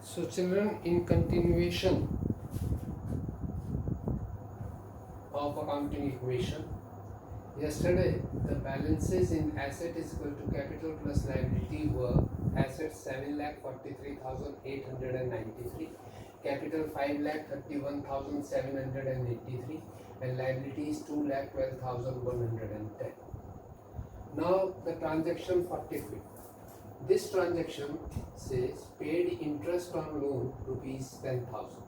So children, in continuation of accounting equation, yesterday the balances in asset is equal to capital plus liability were assets 7,43,893, capital 5,31,783, and liabilities 2,12,110. Now the transaction 43. This transaction says paid interest on loan rupees 10,000.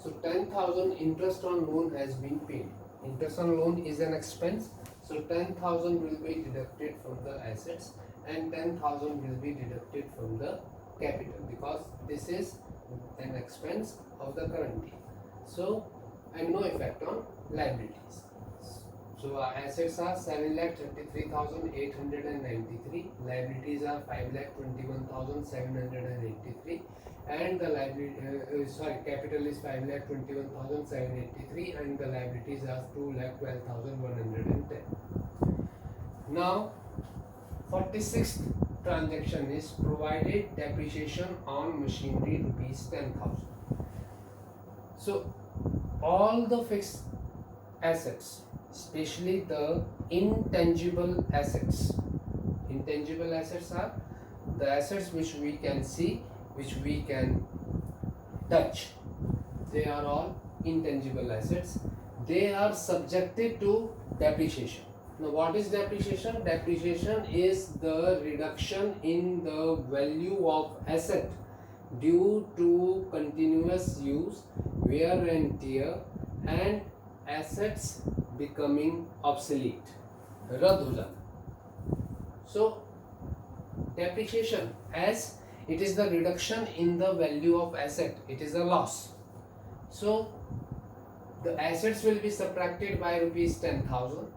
So 10,000 interest on loan has been paid. Interest on loan is an expense. So 10,000 will be deducted from the assets and 10,000 will be deducted from the capital because this is an expense of the current year. So and no effect on liabilities. So our assets are 7,33,893, liabilities are 5,21,783, and the capital is 5,21,783, and the liabilities are 2,12,110. Now, 46th transaction is provided depreciation on machinery rupees 10,000. So all the fixed assets, especially the intangible assets. Intangible assets are the assets which we can see, which we can touch. They are all intangible assets. They are subjected to depreciation. Now what is depreciation? Depreciation is the reduction in the value of asset due to continuous use, wear and tear, and assets becoming obsolete, रद्द हो जाना. So depreciation, as it is the reduction in the value of asset, it is a loss. So the assets will be subtracted by rupees 10,000,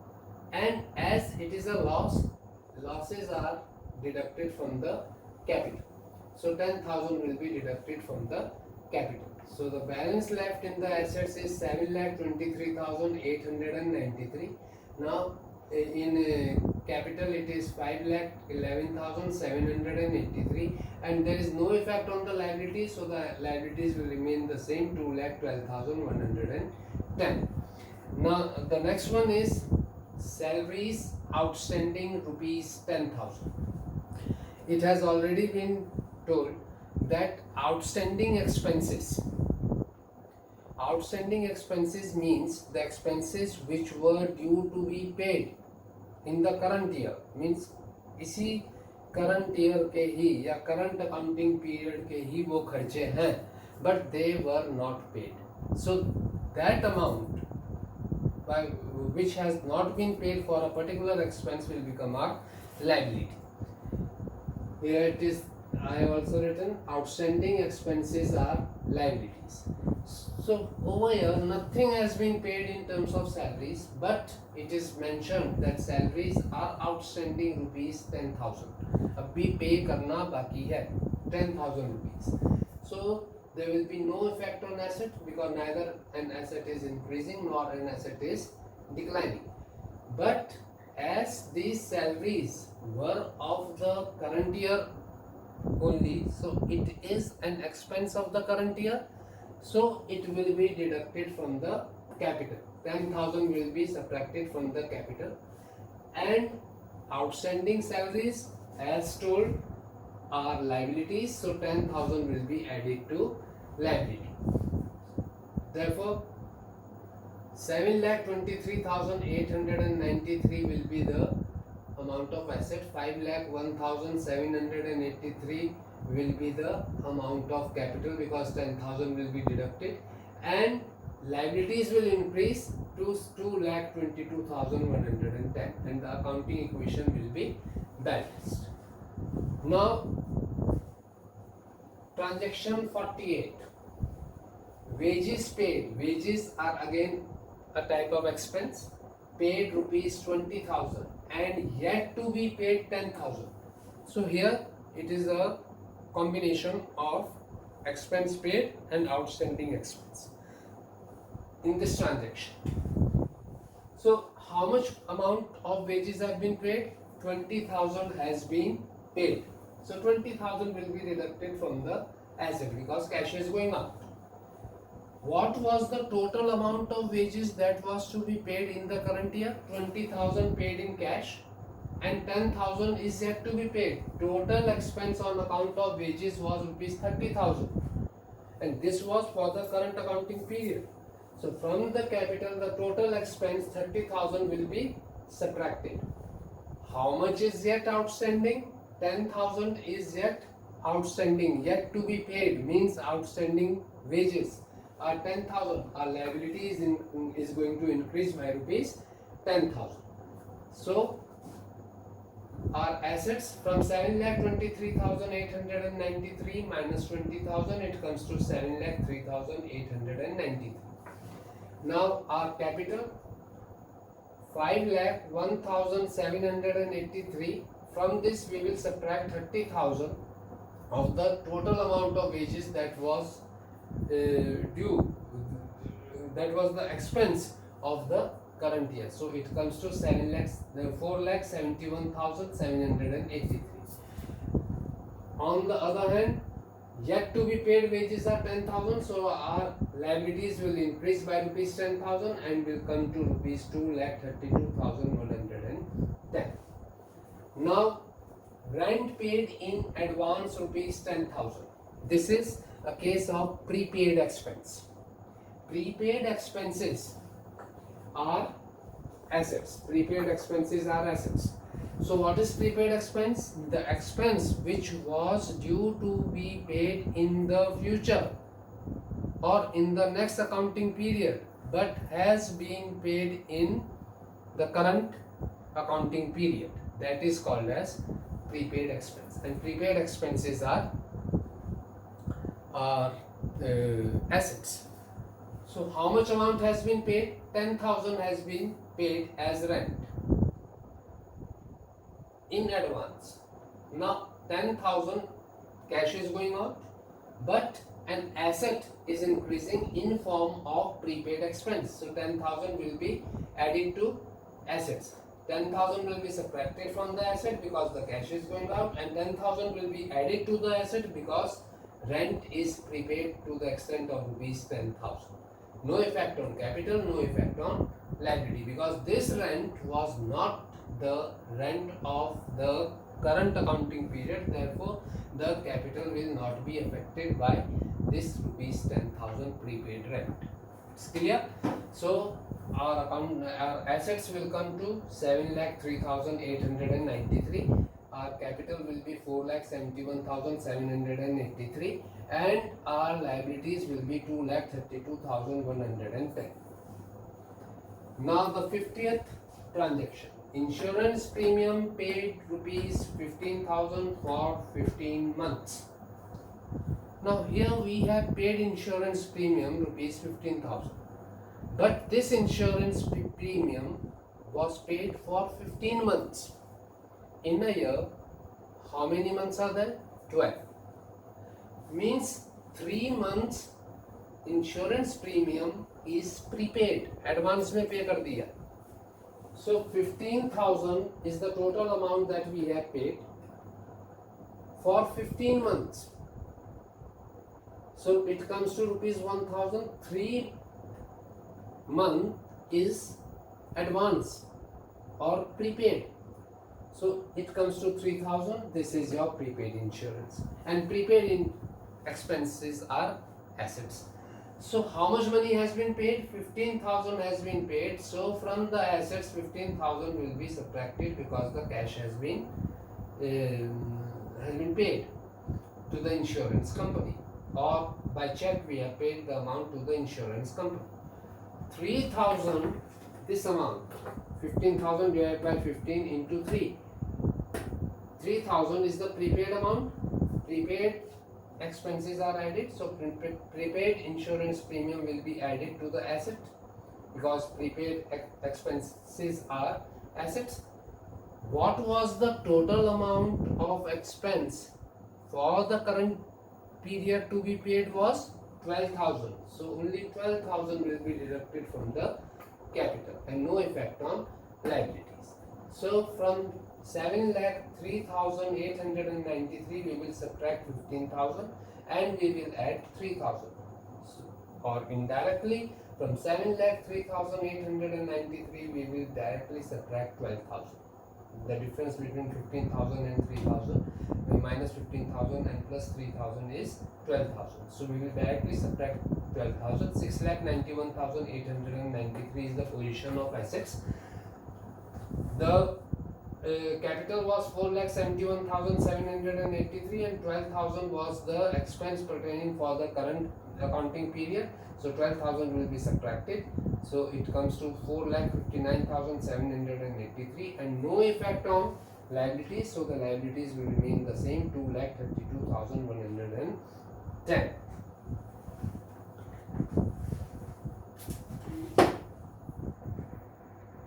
and as it is a loss, losses are deducted from the capital. So 10,000 will be deducted from the capital. So the balance left in the assets is 7,23,893. Now in capital it is 5,11,783, and there is no effect on the liabilities, so the liabilities will remain the same, 2,12,110. Now the next one is salaries outstanding rupees 10,000. It has already been told that outstanding expenses means the expenses which were due to be paid in the current year, means इसी current year के ही या current accounting period के ही वो खर्चे हैं, but they were not paid. So that amount by which has not been paid for a particular expense will become our liability. Here it is, I have also written outstanding expenses are liabilities. So over here nothing has been paid in terms of salaries, but it is mentioned that salaries are outstanding rupees 10,000. अभी पे करना बाकी है 10,000 rupees. So there will be no effect on asset because neither an asset is increasing nor an asset is declining. But as these salaries were of the current year only, so it is an expense of the current year, so it will be deducted from the capital. 10,000 will be subtracted from the capital, and outstanding salaries as told are liabilities, so 10,000 will be added to liability. Therefore 7,23,893 will be the amount of asset, 5,01,783 will be the amount of capital because 10,000 will be deducted, and liabilities will increase to 2,22,110, and the accounting equation will be balanced. Now transaction 48, wages paid. Wages are again a type of expense. Paid rupees 20,000 and yet to be paid 10,000. So here it is a combination of expense paid and outstanding expense in this transaction. So how much amount of wages have been paid? 20,000 has been paid. So 20,000 will be deducted from the asset because cash is going up. What was the total amount of wages that was to be paid in the current year? 20,000 paid in cash and 10,000 is yet to be paid. Total expense on account of wages was rupees 30,000 and this was for the current accounting period. So from the capital the total expense 30,000 will be subtracted. How much is yet outstanding? 10,000 is yet outstanding, yet to be paid, means outstanding wages are 10,000. Our liability is going to increase by rupees 10,000. So our assets from 7,23,893 minus 20,000, it comes to 7,03,893. Now our capital 5,01,783. From this we will subtract 30,000 of the total amount of wages that was due, that was the expense of the current year. So it comes to 4,71,783. On the other hand, yet to be paid wages are 10,000, so our liabilities will increase by rupees 10,000 and will come to rupees 2,32,110. Now rent paid in advance rupees 10,000. This is a case of prepaid expense. Prepaid expenses are assets. Prepaid expenses are assets. So what is prepaid expense? The expense which was due to be paid in the future or in the next accounting period but has been paid in the current accounting period. That is called as prepaid expense. And prepaid expenses are assets. So how much amount has been paid? 10,000 has been paid as rent in advance. Now 10,000 cash is going out, but an asset is increasing in form of prepaid expense. So 10,000 will be added to assets. 10,000 will be subtracted from the asset because the cash is going out, and 10,000 will be added to the asset because rent is prepaid to the extent of rupees 10,000. No effect on capital, no effect on liability, because this rent was not the rent of the current accounting period. Therefore the capital will not be affected by this rupees 10,000 prepaid rent. It's clear? So our assets will come to 7,03,893. Our capital will be 4,71,783, and our liabilities will be 2,32,110. Now the 50th transaction. Insurance premium paid rupees 15,000 for 15 months. Now here we have paid insurance premium rupees 15,000. But this insurance premium was paid for 15 months. In a year, how many months are there? 12. Means 3 months insurance premium is prepaid. Advance में pay कर दिया. So 15,000 is the total amount that we have paid for 15 months. So it comes to rupees 1,000. 3 month is advance or prepaid. So it comes to 3,000. This is your prepaid insurance, and prepaid expenses are assets. So how much money has been paid? 15,000 has been paid. So from the assets 15,000 will be subtracted because the cash has been paid to the insurance company, or by check we have paid the amount to the insurance company. 3,000, this amount, 15,000 divided by 15 into 3. 3,000 is the prepaid amount. Prepaid expenses are added, so prepaid insurance premium will be added to the asset because prepaid expenses are assets. What was the total amount of expense for the current period to be paid? Was 12,000. So only 12,000 will be deducted from the capital and no effect on liabilities. So from 7,03,893 we will subtract 15,000 and we will add 3000. Or indirectly, from 7,03,893 we will directly subtract 12,000. The difference between 15,000 and 3,000, minus 15,000 and plus 3,000 is 12,000. So we will directly subtract 12,000. 6,91,893 is the position of assets. The capital was 4,71,783 and 12,000 was the expense pertaining for the current accounting period. So 12,000 will be subtracted. So it comes to 4,59,783 and no effect on liabilities. So the liabilities will remain the same, 2,32,110.